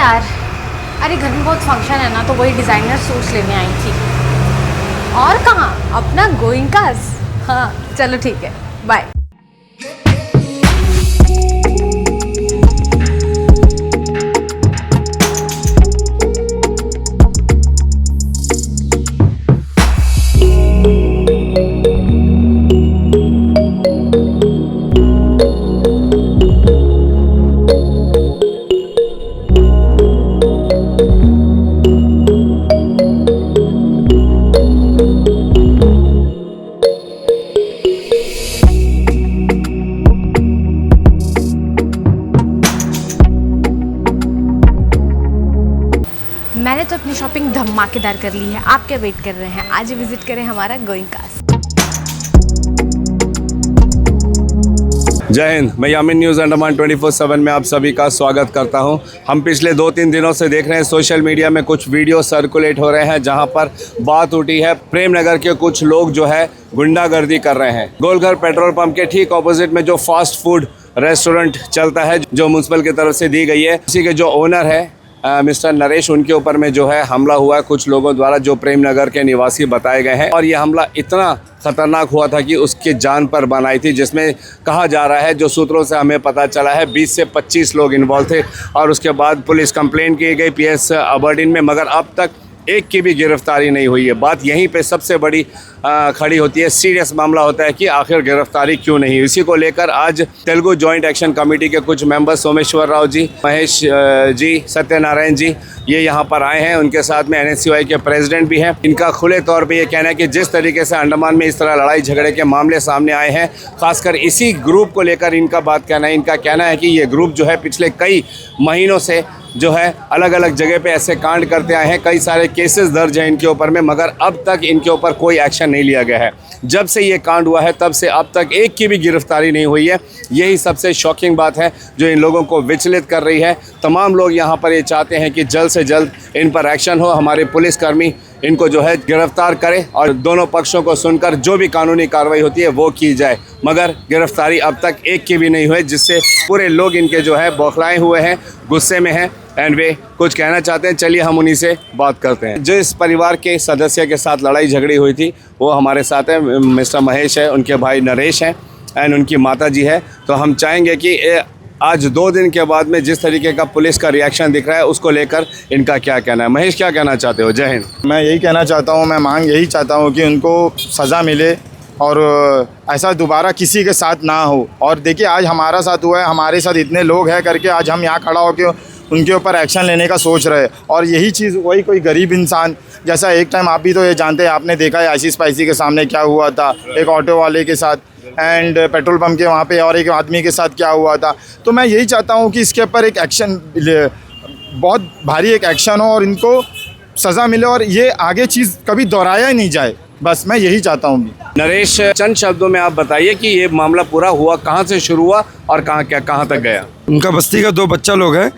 यार, अरे घर में बहुत फंक्शन है ना, तो वही डिज़ाइनर सूट्स लेने आई थी। और कहाँ, अपना गोइंकास। हाँ चलो ठीक है, बाय। मैंने तो अपनी शॉपिंग धमाकेदार कर ली है। आप क्या वेट कर रहे हैं? आज विजिट करें हमारा गोइंकास। जय हिंद। मैं यामिन न्यूज़ अंडमान 24/7 में आप सभी का स्वागत करता हूं। हम पिछले 2-3 दिनों से देख रहे हैं सोशल मीडिया में कुछ वीडियो सर्कुलेट हो रहे हैं जहां पर बात उठी है प्रेम नगर के कुछ लोग जो है गुंडागर्दी कर रहे हैं। गोलघर पेट्रोल पंप के ठीक ऑपोजिट में जो फास्ट फूड रेस्टोरेंट चलता है, जो म्यूनसिपल की तरफ से दी गई है, इसी के जो ओनर है मिस्टर नरेश, उनके ऊपर में जो है हमला हुआ है कुछ लोगों द्वारा जो प्रेम नगर के निवासी बताए गए हैं। और ये हमला इतना खतरनाक हुआ था कि उसकी जान पर बन आई थी, जिसमें कहा जा रहा है, जो सूत्रों से हमें पता चला है, 20 से 25 लोग इन्वॉल्व थे। और उसके बाद पुलिस कंप्लेंट की गई पीएस अबरडीन में, मगर अब तक एक की भी गिरफ्तारी नहीं हुई है। बात यहीं पे सबसे बड़ी खड़ी होती है, सीरियस मामला होता है कि आखिर गिरफ्तारी क्यों नहीं। इसी को लेकर आज तेलुगु जॉइंट एक्शन कमेटी के कुछ मेंबर्स सोमेश्वर राव जी, महेश जी, सत्यनारायण जी, ये यहाँ पर आए हैं। उनके साथ में NSUI के प्रेसिडेंट भी हैं। इनका खुले तौर पे ये कहना है कि जिस तरीके से अंडमान में इस तरह लड़ाई झगड़े के मामले सामने आए हैं, खासकर इसी ग्रुप को लेकर इनका बात कहना है। इनका कहना है कि ये ग्रुप जो है पिछले कई महीनों से जो है अलग अलग जगह पे ऐसे कांड करते आए हैं। कई सारे केसेस दर्ज हैं इनके ऊपर में, मगर अब तक इनके ऊपर कोई एक्शन नहीं लिया गया है। जब से ये कांड हुआ है तब से अब तक एक की भी गिरफ्तारी नहीं हुई है। यही सबसे शॉकिंग बात है जो इन लोगों को विचलित कर रही है। तमाम लोग यहाँ पर ये चाहते हैं कि जल्द से जल्द इन पर एक्शन हो, हमारे पुलिसकर्मी इनको जो है गिरफ्तार करें और दोनों पक्षों को सुनकर जो भी कानूनी कार्रवाई होती है वो की जाए। मगर गिरफ्तारी अब तक एक की भी नहीं हुई, जिससे पूरे लोग इनके जो है बौखलाए हुए हैं, गुस्से में हैं एंड वे कुछ कहना चाहते हैं। चलिए हम उन्हीं से बात करते हैं। जो इस परिवार के सदस्य के साथ लड़ाई झगड़ी हुई थी वो हमारे साथ है, मिस्टर महेश है, उनके भाई नरेश हैं एंड उनकी माता जी है। तो हम चाहेंगे कि आज 2 दिन के बाद में जिस तरीके का पुलिस का रिएक्शन दिख रहा है उसको लेकर इनका क्या कहना है। महेश, क्या कहना चाहते हो? जय हिंद। मैं यही कहना चाहता हूँ, मैं मांग यही चाहता हूँ कि उनको सज़ा मिले और ऐसा दोबारा किसी के साथ ना हो। और देखिए आज हमारा साथ हुआ है, हमारे साथ इतने लोग हैं करके आज हम यहाँ खड़ा होकर उनके ऊपर एक्शन लेने का सोच रहे हैं। और यही चीज़ वही कोई गरीब इंसान, जैसा एक टाइम आप भी तो ये जानते हैं, आपने देखा है आशीष स्पाइसी के सामने क्या हुआ था, एक ऑटो वाले के साथ एंड पेट्रोल पंप के वहाँ पे और एक आदमी के साथ क्या हुआ था। तो मैं यही चाहता हूँ कि इसके ऊपर एक एक्शन, बहुत भारी एक एक्शन हो और इनको सज़ा मिले और ये आगे चीज़ कभी दोहराया ही नहीं जाए। बस मैं यही चाहता हूँ। नरेश, चंद शब्दों में आप बताइए कि ये मामला पूरा हुआ कहाँ से शुरू हुआ और कहाँ तक गया? उनका बस्ती का 2 बच्चा लोग हैं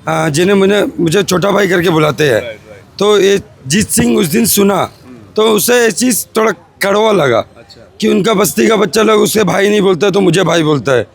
जिन्हें मुझे छोटा भाई करके बुलाते हैं। तो ये जीत सिंह उस दिन सुना तो उसे ये चीज़ थोड़ा कड़वा लगा कि उनका बस्ती का बच्चा लोग उससे भाई नहीं बोलता तो मुझे भाई बोलता है।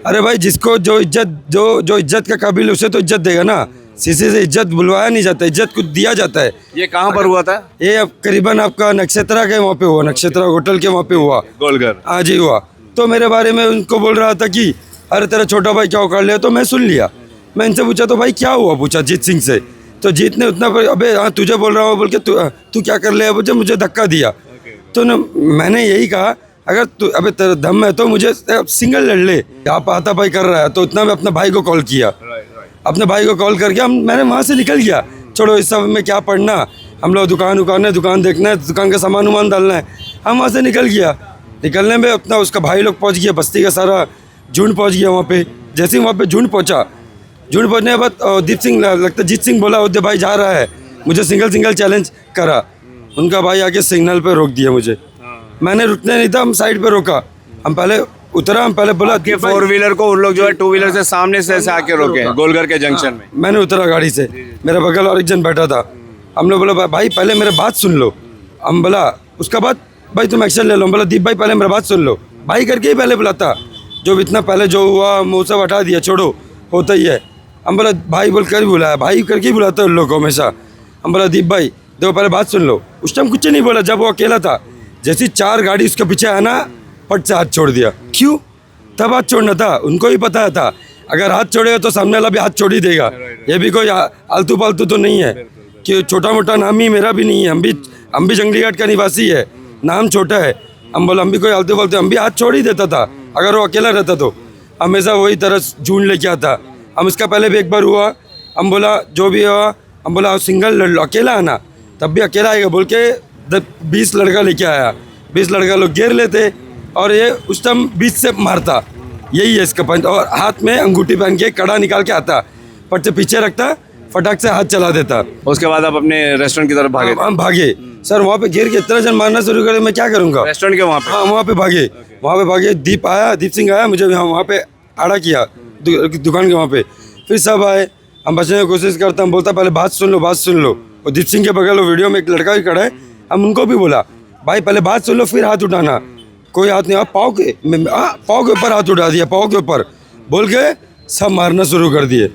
अरे भाई, जिसको जो इज्जत का काबिल उसे तो इज्जत देगा ना। किसी से इज्जत बुलवाया नहीं जाता, इज्जत को दिया जाता है। ये कहाँ पर हुआ था? ये अब करीबन आपका नक्षत्रा के वहाँ पे हुआ, नक्षत्रा होटल के वहाँ पे हुआ, गोलघर। आज ही हुआ। तो मेरे बारे में उनको बोल रहा था कि अरे तेरा छोटा भाई क्या उखाड़ लिया, तो मैं सुन लिया। मैं इनसे पूछा तो भाई क्या हुआ, पूछा जीत सिंह से। तो जीत ने उतना अबे हाँ तुझे बोल रहा हूँ बोल के तू क्या कर लिया, मुझे धक्का दिया। तो ना मैंने यही कहा अगर तू अबे तेरा दम है तो मुझे सिंगल लड़ ले। आप हाथापाई कर रहा है तो उतना मैं अपने भाई को कॉल किया, अपने भाई को कॉल करके मैंने वहाँ से निकल गया। छोड़ो इस सब में क्या पढ़ना, हम लोग दुकान देखना है, दुकान का सामान डालना है। हम वहाँ से निकल गया। निकलने में अपना उसका भाई लोग पहुँच गया, बस्ती का सारा झुंड पहुँच गया वहाँ पे। जैसे ही वहाँ पे झुंड पहुँचने के बाद दीप सिंह लगता जीत सिंह बोला उदय भाई जा रहा है, मुझे सिंगल चैलेंज करा। उनका भाई आके सिग्नल पे रोक दिया मुझे। मैंने रुकने नहीं था, हम साइड पे रोका। हम पहले बोला कि 4 व्हीलर को उन लोग जो है 2 व्हीलर से सामने से ऐसे आके रोके गोलघर के जंक्शन में। मैंने उतरा गाड़ी से, मेरे बगल और एक जन बैठा था। हम लोग बोला भाई पहले मेरे बात सुन लो। हम बोला उसका बाद भाई तुम एक्शन ले लो। बोला दीप भाई पहले मेरा बात सुन लो, भाई करके ही पहले बुलाता। जो इतना पहले जो हुआ मुँह सब हटा दिया, छोड़ो होता ही है। हम बोला भाई बोल कर बुलाया, भाई करके ही बुलाता है उन लोग को हमेशा। हम बोला दीप भाई देखो पहले बात सुन लो। उस टाइम कुछ नहीं बोला, जब वो अकेला था। जैसी 4 गाड़ी उसके पीछे आना, पट से हाथ छोड़ दिया। क्यों? तब हाथ छोड़ना था, उनको ही पता था अगर हाथ छोड़ेगा तो सामने वाला भी हाथ छोड़ ही देगा। ये भी कोई आलतू पालतू तो नहीं है कि छोटा मोटा नाम ही मेरा भी नहीं है। हम भी जंगली घाट का निवासी है, नाम छोटा है। हम बोला हम भी कोई आलतू पालतू, हम भी हाथ छोड़ ही देता था अगर वो अकेला रहता तो। हमेशा वही तरह झूठ लेके आता। हम इसका पहले भी एक बार हुआ, हम बोला जो भी हुआ, हम बोला सिंगल लड़ लो, अकेला आना, तब भी अकेला आएगा बोल के 20 लड़का लेके आया। 20 लड़का लोग घेर लेते और ये उस टाइम 20 से मारता। यही है इसका पंच। और हाथ में अंगूठी पहन के कड़ा निकाल के आता, पट से पीछे रखता, फटाक से हाथ चला देता। उसके बाद आप अपने रेस्टोरेंट की तरफ भागे? हम भागे सर, वहाँ पे घेर के इतना जन मारना शुरू करे, मैं क्या करूँगा? रेस्टोरेंट के वहाँ पे? हाँ वहाँ पे भागे, वहाँ पे भागे। दीप सिंह आया, मुझे वहाँ पे आड़ा किया दुकान के वहाँ पे। फिर सब आए, हम बचने की कोशिश करते, हम बोलता पहले बात सुन लो, बात सुन लो। और दीप सिंह के बगल वीडियो में एक लड़का भी खड़ा है, हम उनको भी बोला भाई पहले बात सुन लो फिर हाथ उठाना। कोई हाथ नहीं, आप पाँव के ऊपर हाथ उठा दिया, पाँव के ऊपर बोल के सब मारना शुरू कर दिए।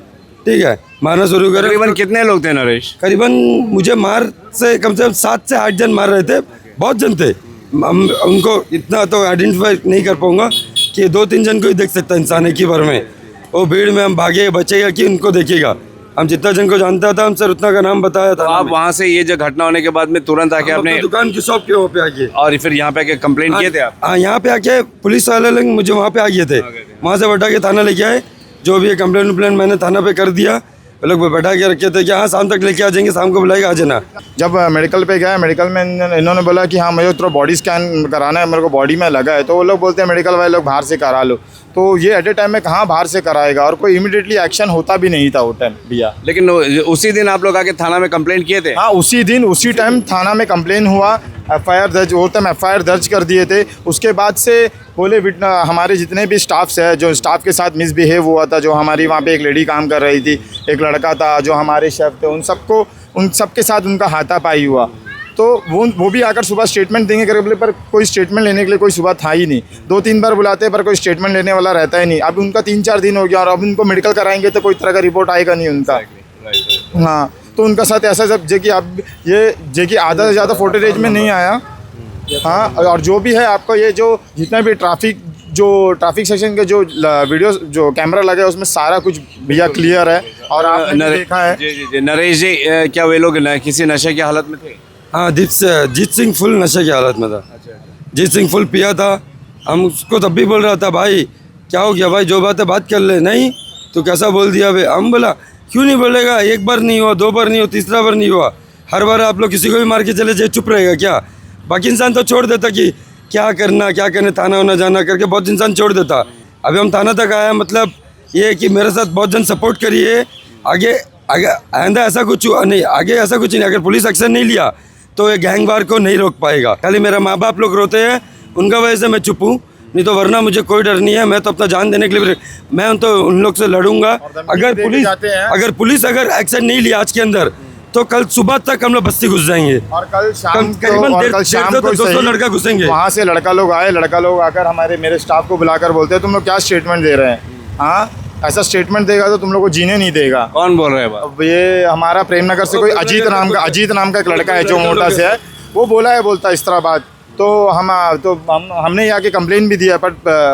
ठीक है, मारना शुरू करे। करीबन कितने लोग थे नरेश? करीबन मुझे मार से कम 7 से 8 जन मार रहे थे, बहुत जन थे। हम उनको इतना तो आइडेंटिफाई नहीं कर पाऊँगा कि 2-3 जन को ही देख सकता इंसान एक ही बार में। वो भीड़ में हम भागे, बचेगा कि उनको देखेगा। हम जितना जन को जानता था हम सर उतना का नाम बताया था। आप वहाँ से ये जो घटना होने के बाद में तुरंत आके अपने दुकान की शॉप के वहाँ पे आके, और फिर यहाँ पे आके कंप्लेंट किए थे आप? हाँ यहाँ पे आके पुलिस वाले लोग मुझे वहाँ पे आ गए थे, वहाँ से बैठा के थाना लेके आए। जो भी कंप्लेंट मैंने थाना पे कर दिया, वो लोग बैठा के रखे थे कि हाँ शाम तक लेके आ जाएंगे, शाम को बुलाएगा आ जाना। जब मेडिकल पे गया, मेडिकल में इन्होंने बोला कि हाँ मुझे तो बॉडी स्कैन कराना है, मेरे को बॉडी में लगा है। तो वो लोग बोलते हैं मेडिकल वाले लोग बाहर से करा लो। तो ये एट ए टाइम में कहाँ बाहर से कराएगा, और कोई इमीडिएटली एक्शन होता भी नहीं था वो टाइम भैया। लेकिन उसी दिन आप लोग आके थाना में कंप्लेंट किए थे? हाँ उसी दिन उसी टाइम थाना में कंप्लेन हुआ, एफआईआर दर्ज होता है, एफआईआर दर्ज कर दिए थे। उसके बाद से बोले हमारे जितने भी स्टाफ्स है, जो स्टाफ के साथ मिसबिहेव हुआ था, जो हमारी वहाँ पे एक लेडी काम कर रही थी, एक लड़का था, जो हमारे शेफ थे, उन सब के साथ उनका हाथापाई हुआ। तो वो भी आकर सुबह स्टेटमेंट देंगे करके बोले, पर कोई स्टेटमेंट लेने के लिए कोई सुबह था ही नहीं। 2-3 बार बुलाते हैं पर कोई स्टेटमेंट लेने वाला रहता ही नहीं। अब उनका 3-4 दिन हो गया और अब उनको मेडिकल कराएंगे तो कोई तरह का रिपोर्ट आएगा नहीं उनका। हाँ तो उनका साथ ऐसा सब जे कि अब ये आधा से ज़्यादा फुटेज में नहीं आया। हाँ और जो भी है आपका ये जो जितना भी ट्रैफिक सेक्शन के जो वीडियो जो कैमरा लगा है उसमें सारा कुछ भैया क्लियर है। और आपने देखा है जी नरेश जी, क्या वे लोग किसी नशे की हालत में थे? हाँ जीत सिंह फुल नशे की हालत में था। जीत सिंह फुल पिया था। हम उसको तब भी बोल रहा था भाई क्या हो गया भाई, जो बात है बात कर ले। नहीं तो कैसा बोल दिया भाई। हम बोला क्यों नहीं बोलेगा, एक बार नहीं हुआ, 2 बार नहीं हुआ, तीसरा बार नहीं हुआ, हर बार आप लोग किसी को भी मार के चले जाए चुप रहेगा क्या? बाकी इंसान तो छोड़ देता कि क्या करने थाना होना जाना करके, बहुत इंसान छोड़ देता। अभी हम थाना तक आया, मतलब ये कि मेरे साथ बहुत जन सपोर्ट करिए। आगे आइंदा ऐसा कुछ नहीं, आगे ऐसा कुछ नहीं। अगर पुलिस एक्शन नहीं लिया तो ये गैंगवार को नहीं रोक पाएगा। खाली मेरा माँ बाप लोग रोते हैं, उनका वजह से मैं चुप हूँ, नहीं तो वरना मुझे कोई डर नहीं है। मैं तो अपना जान देने के लिए मैं तो उन लोग से लड़ूंगा। अगर पुलिस एक्शन नहीं लिया आज के अंदर तो कल सुबह तक हम लोग बस्ती घुस जाएंगे। और कल शाम करीबन 200 लड़का घुसेंगे। वहाँ से लड़का लोग आकर मेरे स्टाफ को बुलाकर बोलते हैं तुम लोग क्या स्टेटमेंट दे रहे हैं। हाँ ऐसा स्टेटमेंट देगा तो तुम लोग को जीने नहीं देगा। कौन बोल रहे हैं? अब ये हमारा प्रेमनगर से कोई अजीत नाम का एक लड़का है जो मोटा से है, वो बोलता इस तरह बात। तो हमने यहाँ के कंप्लेन भी दिया, पर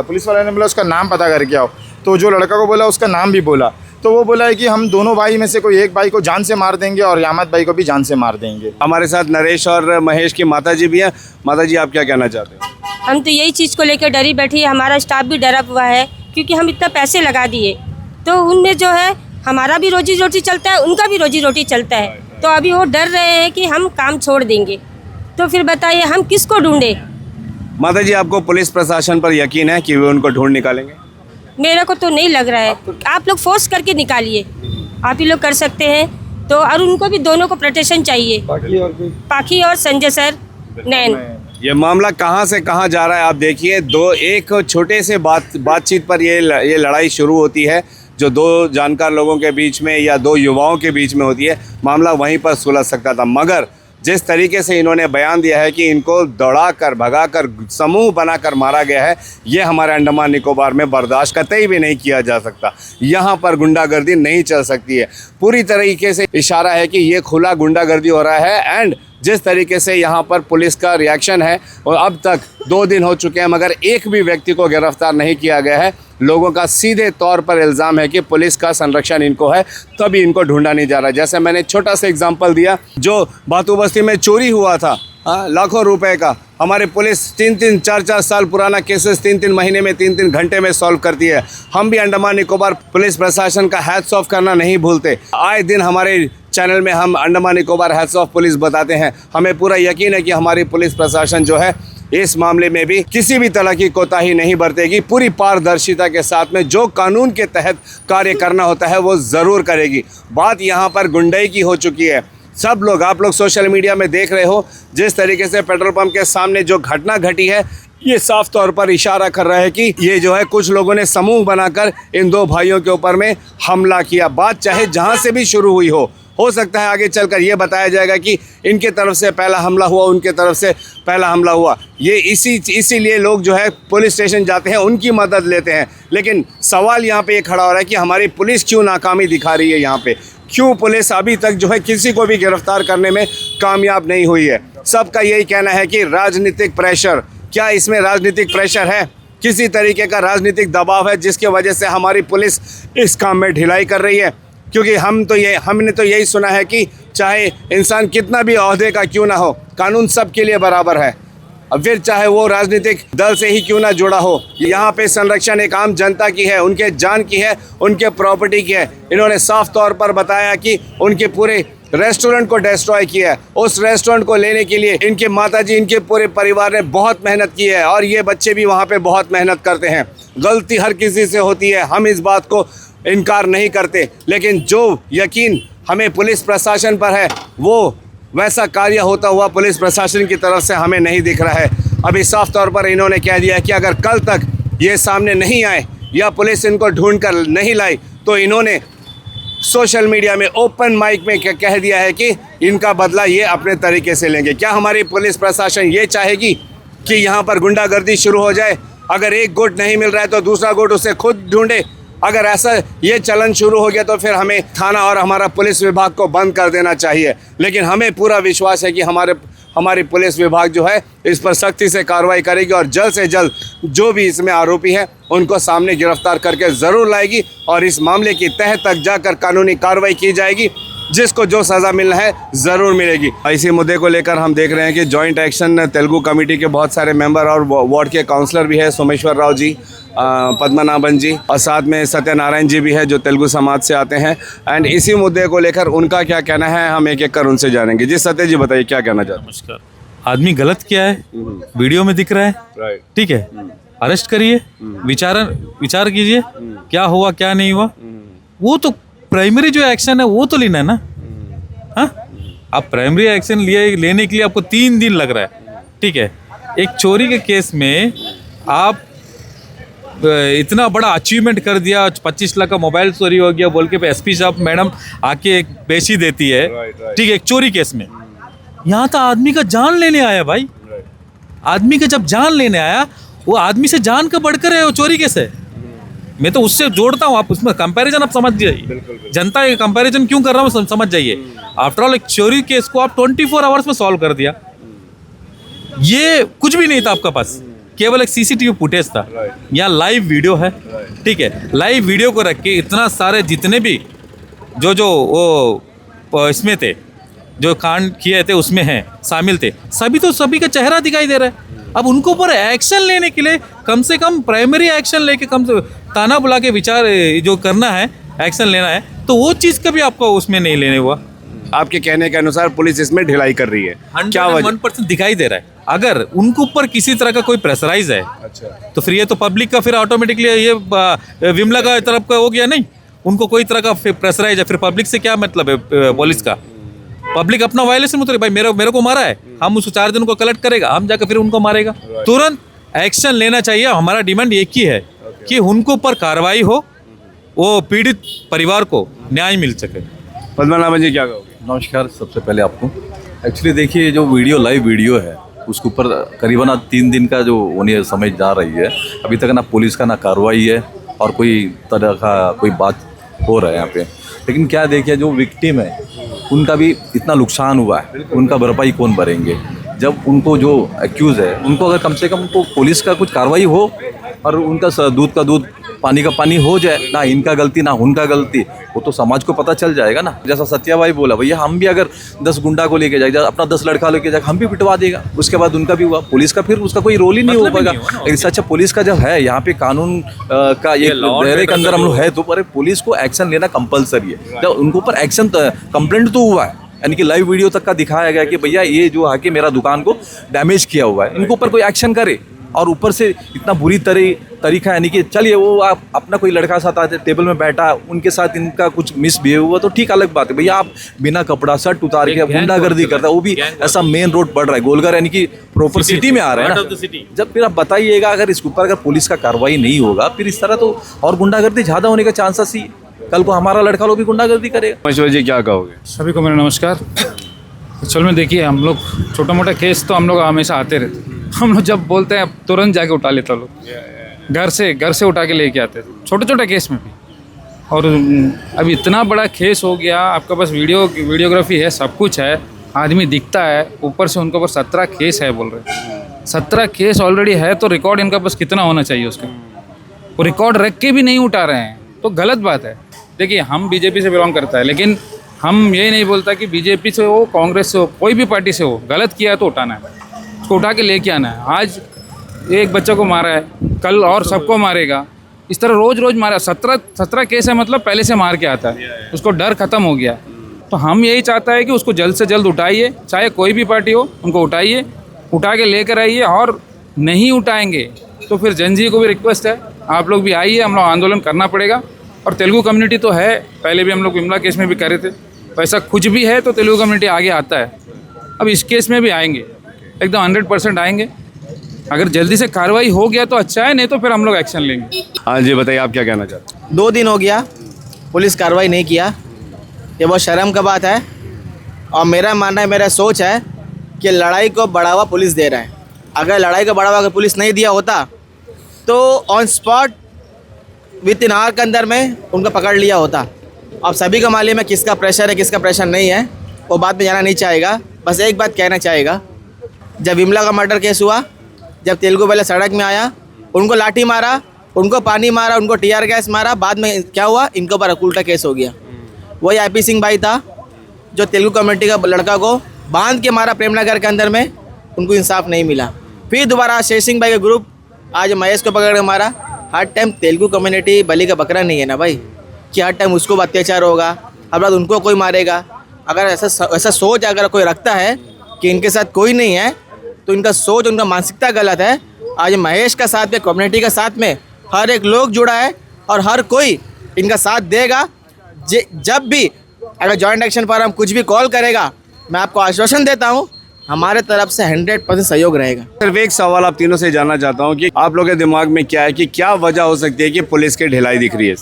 पुलिस वाले ने बोला उसका नाम पता करके आओ। तो जो लड़का को बोला उसका नाम भी बोला, तो वो बोला है कि हम दोनों भाई में से कोई एक भाई को जान से मार देंगे और यामत भाई को भी जान से मार देंगे। हमारे साथ नरेश और महेश की माता जी भी हैं। माता जी आप क्या कहना चाहते हैं? हम तो यही चीज़ को लेकर डरी बैठी है, हमारा स्टाफ भी डरा हुआ है क्योंकि हम इतना पैसे लगा दिए। तो उनमें जो है हमारा भी रोजी रोटी चलता है, उनका भी रोजी रोटी चलता है। तो अभी वो डर रहे हैं कि हम काम छोड़ देंगे, तो फिर बताइए हम किसको ढूंढे? माता जी आपको पुलिस प्रशासन पर यकीन है कि वे उनको ढूंढ निकालेंगे? मेरे को तो नहीं लग रहा है। आप लोग फोर्स करके निकालिए, आप ही लोग कर सकते हैं। तो और उनको भी दोनों को प्रोटेक्शन चाहिए, पाखी और संजय सर नैन। ये मामला कहाँ से कहाँ जा रहा है आप देखिए। एक छोटे से बातचीत पर ये लड़ाई शुरू होती है, जो 2 जानकार लोगों के बीच में या 2 युवाओं के बीच में होती है। मामला वहीं पर सुलझ सकता था, मगर जिस तरीके से इन्होंने बयान दिया है कि इनको दौड़ाकर भगाकर समूह बनाकर मारा गया है, ये हमारे अंडमान निकोबार में बर्दाश्त कतई भी नहीं किया जा सकता। यहाँ पर गुंडागर्दी नहीं चल सकती है। पूरी तरीके से इशारा है कि ये खुला गुंडागर्दी हो रहा है। एंड जिस तरीके से यहाँ पर पुलिस का रिएक्शन है, और अब तक 2 दिन हो चुके हैं मगर एक भी व्यक्ति को गिरफ्तार नहीं किया गया है। लोगों का सीधे तौर पर इल्ज़ाम है कि पुलिस का संरक्षण इनको है, तभी इनको ढूंढा नहीं जा रहा। जैसे मैंने छोटा सा एग्जांपल दिया, जो बातू बस्ती में चोरी हुआ था लाखों रुपए का, हमारे पुलिस 3-3, 4-4 साल पुराना केसेस 3-3 महीने में, 3-3 घंटे में सॉल्व करती है। हम भी अंडमान निकोबार पुलिस प्रशासन का हैट्स ऑफ करना नहीं भूलते। आए दिन हमारे चैनल में हम Andaman Nicobar hats off police बताते हैं। हमें पूरा यकीन है कि हमारी पुलिस प्रशासन जो है इस मामले में भी किसी भी तरह की कोताही नहीं बरतेगी। पूरी पारदर्शिता के साथ में जो कानून के तहत कार्य करना होता है वो ज़रूर करेगी। बात यहाँ पर गुंडई की हो चुकी है। सब लोग, आप लोग सोशल मीडिया में देख रहे हो जिस तरीके से पेट्रोल पंप के सामने जो घटना घटी है, ये साफ तौर पर इशारा कर रहा है कि ये जो है कुछ लोगों ने समूह बनाकर इन 2 भाइयों के ऊपर में हमला किया। बात चाहे जहाँ से भी शुरू हुई हो सकता है आगे चलकर ये बताया जाएगा कि इनके तरफ से पहला हमला हुआ, उनके तरफ से पहला हमला हुआ। ये इसीलिए लोग जो है पुलिस स्टेशन जाते हैं, उनकी मदद लेते हैं। लेकिन सवाल यहाँ पे ये खड़ा हो रहा है कि हमारी पुलिस क्यों नाकामी दिखा रही है यहाँ पे, क्यों पुलिस अभी तक जो है किसी को भी गिरफ्तार करने में कामयाब नहीं हुई है। सबका यही कहना है कि राजनीतिक प्रेशर, क्या इसमें राजनीतिक प्रेशर है, किसी तरीके का राजनीतिक दबाव है जिसकी वजह से हमारी पुलिस इस काम में ढिलाई कर रही है। क्योंकि हमने तो यही सुना है कि चाहे इंसान कितना भी ओहदे का क्यों ना हो, कानून सबके लिए बराबर है। अब फिर चाहे वो राजनीतिक दल से ही क्यों ना जुड़ा हो, यहाँ पे संरक्षण एक आम जनता की है, उनके जान की है, उनके प्रॉपर्टी की है। इन्होंने साफ तौर पर बताया कि उनके पूरे रेस्टोरेंट को डिस्ट्रॉय किया है। उस रेस्टोरेंट को लेने के लिए इनके माताजी, इनके पूरे परिवार ने बहुत मेहनत की है और ये बच्चे भी वहाँ पे बहुत मेहनत करते हैं। गलती हर किसी से होती है, हम इस बात को इनकार नहीं करते, लेकिन जो यकीन हमें पुलिस प्रशासन पर है वो वैसा कार्य होता हुआ पुलिस प्रशासन की तरफ से हमें नहीं दिख रहा है। अभी साफ तौर पर इन्होंने कह दिया है कि अगर कल तक ये सामने नहीं आए या पुलिस इनको ढूंढ कर नहीं लाई तो इन्होंने सोशल मीडिया में ओपन माइक में कह दिया है कि इनका बदला ये अपने तरीके से लेंगे। क्या हमारी पुलिस प्रशासन ये चाहेगी कि यहाँ पर गुंडागर्दी शुरू हो जाए? अगर एक गुट नहीं मिल रहा है तो दूसरा गुट उसे खुद ढूंढे। अगर ऐसा ये चलन शुरू हो गया तो फिर हमें थाना और हमारा पुलिस विभाग को बंद कर देना चाहिए। लेकिन हमें पूरा विश्वास है कि हमारी पुलिस विभाग जो है इस पर सख्ती से कार्रवाई करेगी और जल्द से जल्द जो भी इसमें आरोपी हैं उनको सामने गिरफ्तार करके ज़रूर लाएगी और इस मामले की तह तक जाकर कानूनी कार्रवाई की जाएगी। जिसको जो सज़ा मिलना है ज़रूर मिलेगी। इसी मुद्दे को लेकर हम देख रहे हैं कि जॉइंट एक्शन तेलुगु कमेटी के बहुत सारे मेंबर और वार्ड के काउंसलर भी है, सोमेश्वर राव जी, पद्मनाभन जी और साथ में सत्यनारायण जी भी है जो तेलुगु समाज से आते हैं। एंड इसी मुद्दे को लेकर उनका क्या कहना है हम एक एक कर उनसे जानेंगे। जी सत्य जी बताइए क्या कहना चाहते हैं। नमस्कार। आदमी गलत किया है, वीडियो में दिख रहा है, ठीक है, अरेस्ट करिए, विचार कीजिए क्या हुआ क्या नहीं हुआ। वो तो प्राइमरी जो एक्शन है वो तो लेना है ना। हाँ, आप प्राइमरी एक्शन लेने के लिए आपको 3 दिन लग रहा है, ठीक है। एक चोरी के केस में आप इतना बड़ा अचीवमेंट कर दिया, 25 लाख का मोबाइल चोरी हो गया बोल के एसपी साहब मैडम आके एक पेशी देती है, ठीक है, एक चोरी केस में। यहाँ तो आदमी का जान लेने आया भाई। आदमी का जब जान लेने आया, वो आदमी से जान का बढ़कर है वो चोरी कैसे। मैं तो उससे जोड़ता हूँ, आप उसमें कंपैरिजन आप समझ जाइए। जनता ये कंपैरिजन क्यों कर रहा हूँ समझ जाइए। आफ्टर ऑल एक चोरी केस को आप 24 आवर्स में सॉल्व कर दिया। ये कुछ भी नहीं था आपका पास, केवल एक सीसीटीवी फुटेज था। यहाँ लाइव वीडियो है, ठीक है। लाइव वीडियो को रख के इतना सारे जितने भी जो वो इसमें थे, जो कांड किए थे उसमें हैं, शामिल थे, सभी का चेहरा दिखाई दे रहा है। अब उनको ऊपर एक्शन लेने के लिए कम से कम प्राइमरी एक्शन लेके कम से ताना बुला के विचार जो करना है, एक्शन लेना है, तो वो चीज़ कभी आपको उसमें नहीं लेने हुआ। आपके कहने के अनुसार पुलिस इसमें ढिलाई कर रही है, क्या वजह? 1% दिखाई दे रहा है। अगर उनको ऊपर किसी तरह का कोई प्रेशराइज है, अच्छा, तो फिर ये तो पब्लिक का फिर ऑटोमेटिकली ये विमला का तरफ का हो गया। नहीं, उनको कोई तरह का प्रेशराइज है, फिर पब्लिक से क्या मतलब है पुलिस का? पब्लिक अपना वायलेशन उतरे, भाई मेरे को मारा है, हम उसको 4 दिन को कलेक्ट करेगा, हम जाकर फिर उनको मारेगा। तुरंत एक्शन लेना चाहिए। हमारा डिमांड एक ही है कि उनको ऊपर कार्रवाई हो, वो पीड़ित परिवार को न्याय मिल सके। पद्मनाभन जी क्या कहोगे? नमस्कार। सबसे पहले आपको एक्चुअली देखिए, जो वीडियो लाइव वीडियो है उसके ऊपर करीबन 3 दिन का जो उन्हें समय जा रही है, अभी तक ना पुलिस का ना कार्रवाई है और कोई तरह का कोई बात हो रहा है यहाँ पे। लेकिन क्या देखिए, जो विक्टिम है उनका भी इतना नुकसान हुआ है, उनका भरपाई कौन भरेंगे? जब उनको जो एक्यूज़ है उनको अगर कम से कम उनको पुलिस का कुछ कार्रवाई हो और उनका दूध का दूध पानी का पानी हो जाए, ना इनका गलती ना उनका गलती, वो तो समाज को पता चल जाएगा ना। जैसा सत्या भाई बोला, भैया हम भी अगर 10 गुंडा को लेके जाएगा, अपना 10 लड़का लेके जाएगा, हम भी पिटवा देगा, उसके बाद उनका भी हुआ, पुलिस का फिर उसका कोई रोल ही नहीं हो पाएगा। लेकिन अच्छा, पुलिस का जब है यहाँ पे कानून का एक दायरे के अंदर हम लोग है, तो पर पुलिस को एक्शन लेना कंपलसरी है। जब उनको ऊपर एक्शन कंप्लेंट तो हुआ है, यानी कि लाइव वीडियो तक का दिखाया गया कि भैया ये जो आके मेरा दुकान को डैमेज किया हुआ है, इनको ऊपर कोई एक्शन करे। और ऊपर से इतना बुरी तरीका, यानी कि चलिए वो आप अपना कोई लड़का साथ आते टेबल में बैठा, उनके साथ इनका कुछ मिसबिहेव हुआ तो ठीक, अलग बात है। भैया आप बिना कपड़ा शर्ट उतार के गुंडागर्दी करता है, वो भी ऐसा मेन रोड पड़ रहा है, गोलघर यानी कि प्रॉपर सिटी में आ रहा है ना। जब फिर आप बताइएगा, अगर इसके ऊपर अगर पुलिस का कार्रवाई नहीं होगा, फिर इस तरह तो और गुंडागर्दी ज़्यादा होने का चांसेस ही, कल को हमारा लड़का लोग भी गुंडागर्दी करेगा। मशहूर जी क्या कहोगे? सभी को मेरा नमस्कार। एक्चुअल में देखिए, हम लोग छोटा मोटा केस तो हम लोग हमेशा आते रहते, हम लोग जब बोलते हैं तुरंत जाके उठा लेता लोग, घर से उठा के लेके आते हैं, छोटे छोटे केस में भी। और अब इतना बड़ा केस हो गया, आपके पास वीडियोग्राफी है, सब कुछ है, आदमी दिखता है, ऊपर से उनके ऊपर 17 केस है बोल रहे। 17 केस ऑलरेडी है, तो रिकॉर्ड इनका पास कितना होना चाहिए उसका? वो रिकॉर्ड रख के भी नहीं उठा रहे हैं, तो गलत बात है। देखिए, हम बीजेपी से बिलोंग करता है, लेकिन हम ये नहीं बोलता कि बीजेपी से हो, कांग्रेस से हो, कोई भी पार्टी से हो, गलत किया है तो उठाना है, उसको उठा के लेके आना है। आज एक बच्चे को मारा है, कल और सबको मारेगा, इस तरह रोज़ मारा। 17 केस है, मतलब पहले से मार के आता है, उसको डर खत्म हो गया। तो हम यही चाहता है कि उसको जल्द से जल्द उठाइए, चाहे कोई भी पार्टी हो, उनको उठाइए, उठा के लेकर आइए। और नहीं उठाएंगे तो फिर जनजी को भी रिक्वेस्ट है, आप लोग भी आइए, हम लोग आंदोलन करना पड़ेगा। और तेलुगु कम्युनिटी तो है, पहले भी हम लोग विमला केस में भी करे थे, तो ऐसा कुछ भी है तो तेलुगु कम्युनिटी आगे आता है। अब इस केस में भी आएंगे, एकदम 100% आएंगे। अगर जल्दी से कार्रवाई हो गया तो अच्छा है, नहीं तो फिर हम लोग एक्शन लेंगे। हाँ जी, बताइए आप क्या कहना चाहते हैं? 2 दिन हो गया पुलिस कार्रवाई नहीं किया, ये बहुत शर्म का बात है। और मेरा मानना है, मेरा सोच है कि लड़ाई को बढ़ावा पुलिस दे रहा है। अगर लड़ाई को बढ़ावा अगर पुलिस नहीं दिया होता तो on spot within hour के अंदर में उनको पकड़ लिया होता। अब सभी को मालूम है किसका प्रेशर है, किसका प्रेशर नहीं है, वो बात में जाना नहीं चाहेगा। बस एक बात कहना चाहेगा, जब विमला का मर्डर केस हुआ, जब तेलुगु वाले सड़क में आया, उनको लाठी मारा, उनको पानी मारा, उनको टीयर गैस मारा, बाद में क्या हुआ, इनके ऊपर उल्टा केस हो गया। वही IP सिंह भाई था जो तेलुगु कम्युनिटी का लड़का को बांध के मारा प्रेमनगर के अंदर में, उनको इंसाफ नहीं मिला। फिर दोबारा शेर सिंह भाई का ग्रुप आज महेश को पकड़ के मारा। हर टाइम तेलुगु कम्युनिटी बलि का बकरा नहीं है ना भाई, कि हर टाइम उसको अत्याचार होगा, अब रात उनको कोई मारेगा। अगर ऐसा सोच अगर कोई रखता है कि इनके साथ कोई नहीं है, तो इनका सोच, उनका मानसिकता गलत है। आज महेश का साथ में, कम्युनिटी का साथ में हर एक लोग जुड़ा है और हर कोई इनका साथ देगा। जब भी अगर जॉइंट एक्शन पर हम कुछ भी कॉल करेगा, मैं आपको आश्वासन देता हूँ, हमारे तरफ से 100% सहयोग रहेगा। सिर्फ एक सवाल आप तीनों से जानना चाहता हूँ कि आप लोगों के दिमाग में क्या है कि क्या वजह हो सकती है कि पुलिस की ढिलाई दिख रही है?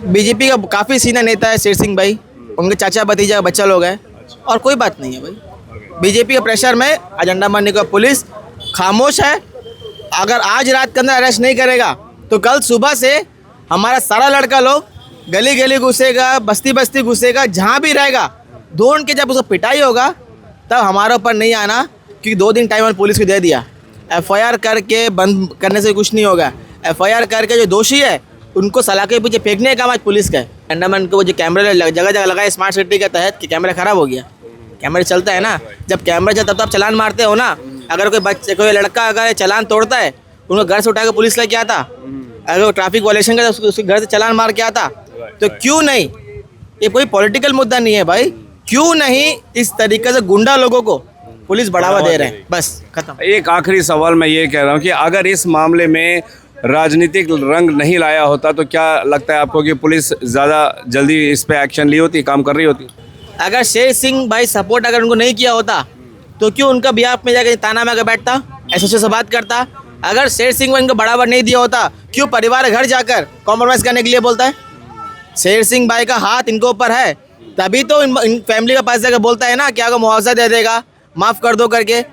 बीजेपी का काफ़ी सीनियर नेता है शेर सिंह भाई, उनके चाचा भतीजा का बच्चा लोग हैं, और कोई बात नहीं है भाई। बीजेपी के प्रेशर में आज अंडमान निकोबार पुलिस खामोश है। अगर आज रात के अंदर अरेस्ट नहीं करेगा तो कल सुबह से हमारा सारा लड़का लोग गली गली घुसेगा, बस्ती बस्ती घुसेगा, जहाँ भी रहेगा, ढूंढ के जब उसको पिटाई होगा तब हमारे ऊपर नहीं आना, क्योंकि 2 दिन टाइम पुलिस को दे दिया। FIR करके बंद करने से कुछ नहीं होगा। FIR करके जो दोषी है उनको सलाखे के पीछे फेंकने का काम आज पुलिस का है। अंडमान को जो कैमरे जगह जगह लगाए स्मार्ट सिटी के तहत, कि कैमरा ख़राब हो गया, कैमरा चलता है ना, जब कैमरा चलता तो आप चलान मारते हो ना। अगर कोई लड़का अगर चलान तोड़ता है, उनको घर से उठा के पुलिस लेके आता, अगर ट्रैफिक वायलेशन का उसके घर से चलान मार के आता, तो क्यों नहीं? ये कोई पॉलिटिकल मुद्दा नहीं है भाई, क्यों नहीं इस तरीके से गुंडा लोगों को पुलिस बढ़ावा दे रहे हैं? बस खत्म। एक आखिरी सवाल मैं ये कह रहा हूँ कि अगर इस मामले में राजनीतिक रंग नहीं लाया होता तो क्या लगता है आपको कि पुलिस ज़्यादा जल्दी इस पे एक्शन ली होती, काम कर रही होती? अगर शेर सिंह भाई सपोर्ट अगर उनको नहीं किया होता तो क्यों उनका बिहाफ में जाकर ताना में बैठता, एसोसिएशन से बात करता? अगर शेर सिंह भाई इनको बढ़ावा नहीं दिया होता, क्यों परिवार घर जाकर कॉम्प्रोमाइज़ करने के लिए बोलता है? शेर सिंह भाई का हाथ इनके ऊपर है, तभी तो इन फैमिली के पास जाकर बोलता है ना कि अगर मुआवजा दे देगा, माफ़ कर दो करके।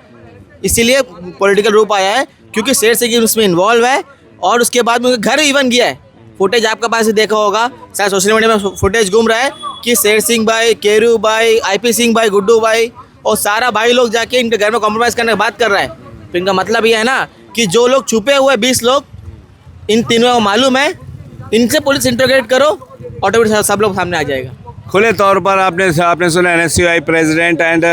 इसीलिए पॉलिटिकल रूप आया है, क्योंकि शेर सिंह उसमें इन्वॉल्व है। और उसके बाद में घर इवन गया है, फुटेज आपके पास ही देखा होगा, शायद सोशल मीडिया में फुटेज घूम रहा है कि शेर सिंह भाई, केरू भाई, IP सिंह भाई, गुड्डू भाई और सारा भाई लोग जाके इनके घर में कॉम्प्रोमाइज़ करने की बात कर रहा है। तो इनका मतलब ये है ना कि जो लोग छुपे हुए 20 लोग, इन तीनों को मालूम है, इनसे पुलिस इंटरोगेट करो, ऑटोमेटिक सब लोग सामने आ जाएगा। खुले तौर पर आपने सुना NSUI प्रेसिडेंट एंड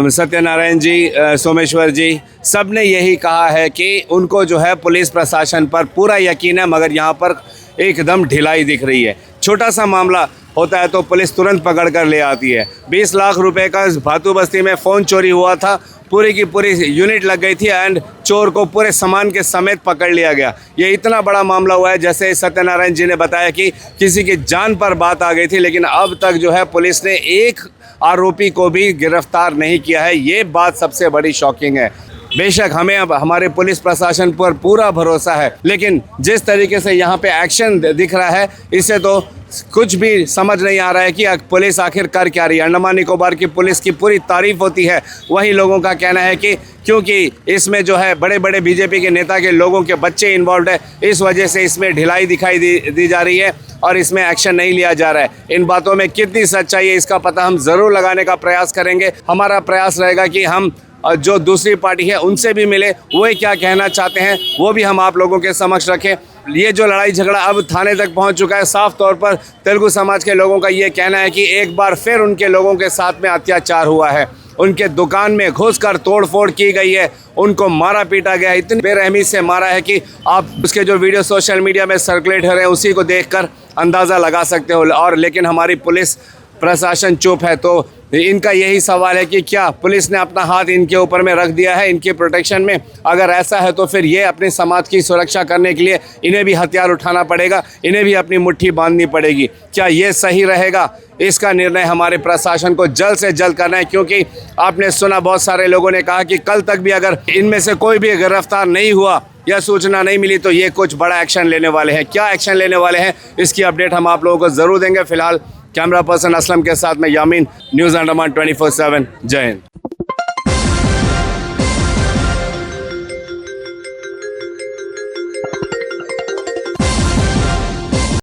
सत्यनारायण जी, सोमेश्वर जी, सब ने यही कहा है कि उनको जो है पुलिस प्रशासन पर पूरा यकीन है, मगर यहाँ पर एकदम ढिलाई दिख रही है। छोटा सा मामला होता है तो पुलिस तुरंत पकड़ कर ले आती है। 20 लाख रुपए का भातू बस्ती में फ़ोन चोरी हुआ था, पूरी की पूरी यूनिट लग गई थी एंड चोर को पूरे सामान के समेत पकड़ लिया गया। ये इतना बड़ा मामला हुआ है, जैसे सत्यनारायण जी ने बताया कि किसी की जान पर बात आ गई थी, लेकिन अब तक जो है पुलिस ने एक आरोपी को भी गिरफ्तार नहीं किया है। ये बात सबसे बड़ी शॉकिंग है। बेशक हमें अब हमारे पुलिस प्रशासन पर पूरा भरोसा है, लेकिन जिस तरीके से यहाँ पे एक्शन दिख रहा है, इससे तो कुछ भी समझ नहीं आ रहा है कि पुलिस आखिर कर क्या रही है। अंडमान निकोबार की पुलिस की पूरी तारीफ होती है, वहीं लोगों का कहना है कि क्योंकि इसमें जो है बड़े बड़े बीजेपी के नेता के लोगों के बच्चे इन्वॉल्व है, इस वजह से इसमें ढिलाई दिखाई दी जा रही है और इसमें एक्शन नहीं लिया जा रहा है। इन बातों में कितनी सच्चाई है इसका पता हम ज़रूर लगाने का प्रयास करेंगे। हमारा प्रयास रहेगा कि हम जो दूसरी पार्टी है उनसे भी मिले, वो क्या कहना चाहते हैं वो भी हम आप लोगों के समक्ष रखें। ये जो लड़ाई झगड़ा अब थाने तक पहुंच चुका है, साफ तौर पर तेलुगु समाज के लोगों का ये कहना है कि एक बार फिर उनके लोगों के साथ में अत्याचार हुआ है। उनके दुकान में घुसकर तोड़फोड़ की गई है, उनको मारा पीटा गया है, इतनी बेरहमी से मारा है कि आप उसके जो वीडियो सोशल मीडिया में सर्कुलेट हो रहे हैं उसी को देखकर अंदाज़ा लगा सकते हो। और लेकिन हमारी पुलिस प्रशासन चुप है। तो इनका यही सवाल है कि क्या पुलिस ने अपना हाथ इनके ऊपर में रख दिया है इनके प्रोटेक्शन में? अगर ऐसा है तो फिर ये अपने समाज की सुरक्षा करने के लिए इन्हें भी हथियार उठाना पड़ेगा, इन्हें भी अपनी मुट्ठी बांधनी पड़ेगी। क्या ये सही रहेगा? इसका निर्णय हमारे प्रशासन को जल्द से जल्द करना है, क्योंकि आपने सुना बहुत सारे लोगों ने कहा कि कल तक भी अगर इनमें से कोई भी गिरफ्तार नहीं हुआ या सूचना नहीं मिली तो ये कुछ बड़ा एक्शन लेने वाले हैं। क्या एक्शन लेने वाले हैं इसकी अपडेट हम आप लोगों को ज़रूर देंगे। फिलहाल कैमरा पर्सन असलम के साथ में यामीन, न्यूज़ अंडमान 24/7। जय हिंद।